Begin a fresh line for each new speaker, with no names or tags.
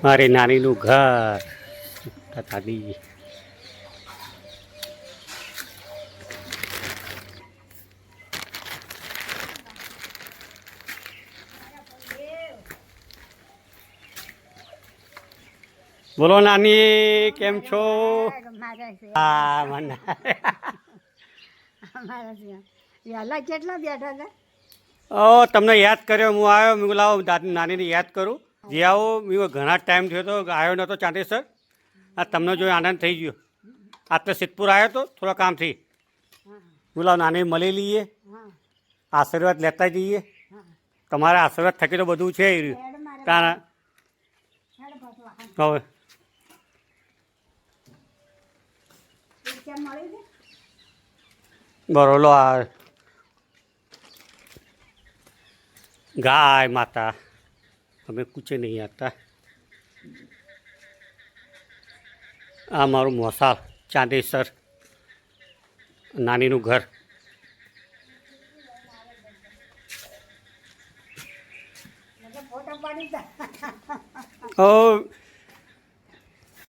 મારી નાનીનું ઘર દાદી. બોલો નાની, કેમ છો? હા મને
કેટલા બેઠા હતા?
તમને યાદ કર્યો, હું આવ્યો. મેં લાવો નાનીને યાદ કરું. જે આવો મેં ઘણા ટાઈમ થયો હતો, આવ્યો નહોતો ચાંદેસર. આ તમને જોઈ આનંદ થઈ ગયો. આજ તો સિદ્ધપુર આવ્યો હતો થોડા કામથી. બોલાવો નાની મળી લઈએ, આશીર્વાદ લેતા જઈએ. તમારા આશીર્વાદ થકી તો બધું છે. તારા હવે બરોલો આ ગાય માતા અમે કૂચે નહીં આવતા. આ મારું મોસાળ ચાંદેસર નાનીનું ઘર.